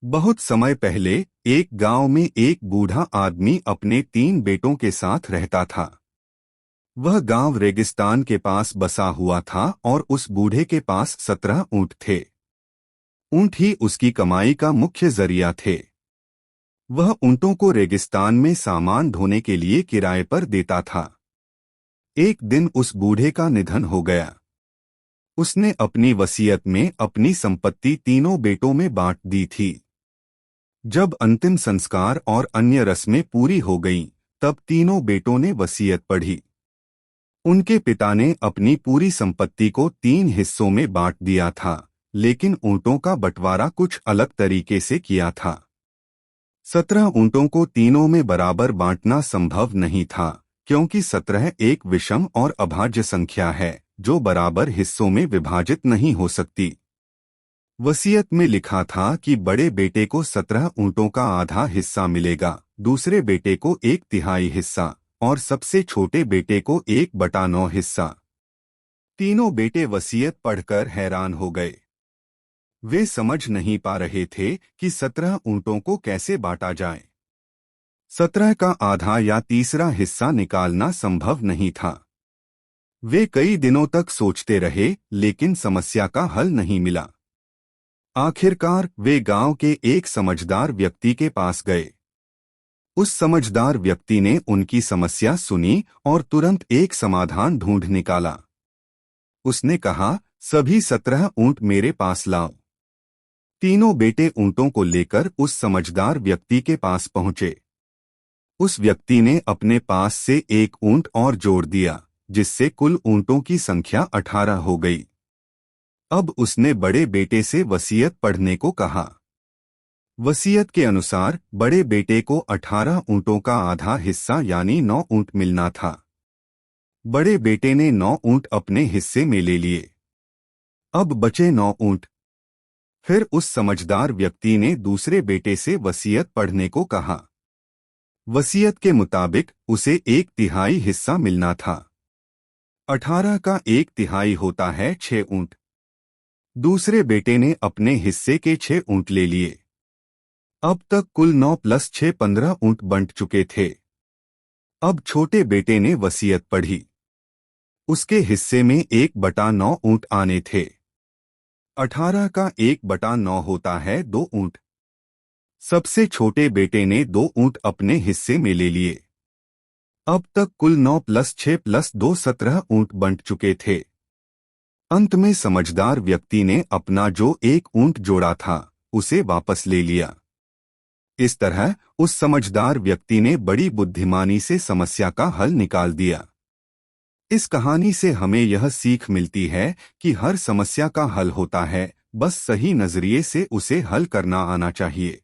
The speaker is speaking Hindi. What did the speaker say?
बहुत समय पहले एक गांव में एक बूढ़ा आदमी अपने 3 बेटों के साथ रहता था। वह गांव रेगिस्तान के पास बसा हुआ था और उस बूढ़े के पास 17 ऊंट थे। ऊंट ही उसकी कमाई का मुख्य जरिया थे। वह ऊंटों को रेगिस्तान में सामान ढोने के लिए किराए पर देता था। एक दिन उस बूढ़े का निधन हो गया। उसने अपनी वसीयत में अपनी संपत्ति तीनों बेटों में बांट दी थी। जब अंतिम संस्कार और अन्य रस्में पूरी हो गईं, तब तीनों बेटों ने वसीयत पढ़ी। उनके पिता ने अपनी पूरी संपत्ति को 3 हिस्सों में बांट दिया था, लेकिन ऊंटों का बंटवारा कुछ अलग तरीके से किया था। 17 ऊंटों को तीनों में बराबर बांटना संभव नहीं था, क्योंकि 17 एक विषम और अभाज्य संख्या है जो बराबर हिस्सों में विभाजित नहीं हो सकती। वसीयत में लिखा था कि बड़े बेटे को 17 ऊंटों का आधा हिस्सा मिलेगा, दूसरे बेटे को 1/3 हिस्सा और सबसे छोटे बेटे को 1/9 हिस्सा। तीनों बेटे वसीयत पढ़कर हैरान हो गए। वे समझ नहीं पा रहे थे कि 17 ऊंटों को कैसे बांटा जाए। 17 का आधा या तीसरा हिस्सा निकालना संभव नहीं था। वे कई दिनों तक सोचते रहे, लेकिन समस्या का हल नहीं मिला। आखिरकार वे गांव के एक समझदार व्यक्ति के पास गए। उस समझदार व्यक्ति ने उनकी समस्या सुनी और तुरंत एक समाधान ढूंढ निकाला। उसने कहा, सभी 17 ऊंट मेरे पास लाओ। तीनों बेटे ऊंटों को लेकर उस समझदार व्यक्ति के पास पहुंचे। उस व्यक्ति ने अपने पास से एक ऊंट और जोड़ दिया, जिससे कुल ऊंटों की संख्या 18 हो गई। अब उसने बड़े बेटे से वसीयत पढ़ने को कहा। वसीयत के अनुसार बड़े बेटे को 18 ऊंटों का आधा हिस्सा यानी 9 ऊंट मिलना था। बड़े बेटे ने 9 ऊंट अपने हिस्से में ले लिए। अब बचे 9 ऊंट। फिर उस समझदार व्यक्ति ने दूसरे बेटे से वसीयत पढ़ने को कहा। वसीयत के मुताबिक उसे 1/3 हिस्सा मिलना था। 18 का 1/3 होता है 6 ऊंट। दूसरे बेटे ने अपने हिस्से के 6 ऊंट ले लिए। अब तक कुल 9 + 6 15 ऊंट बंट चुके थे। अब छोटे बेटे ने वसीयत पढ़ी। उसके हिस्से में 1/9 ऊंट आने थे। 18 का 1/9 होता है 2 ऊंट। सबसे छोटे बेटे ने 2 ऊंट अपने हिस्से में ले लिए। अब तक कुल 9 + 6 + 2 17 ऊंट बंट चुके थे। अंत में समझदार व्यक्ति ने अपना जो 1 ऊंट जोड़ा था, उसे वापस ले लिया। इस तरह उस समझदार व्यक्ति ने बड़ी बुद्धिमानी से समस्या का हल निकाल दिया। इस कहानी से हमें यह सीख मिलती है कि हर समस्या का हल होता है, बस सही नजरिए से उसे हल करना आना चाहिए।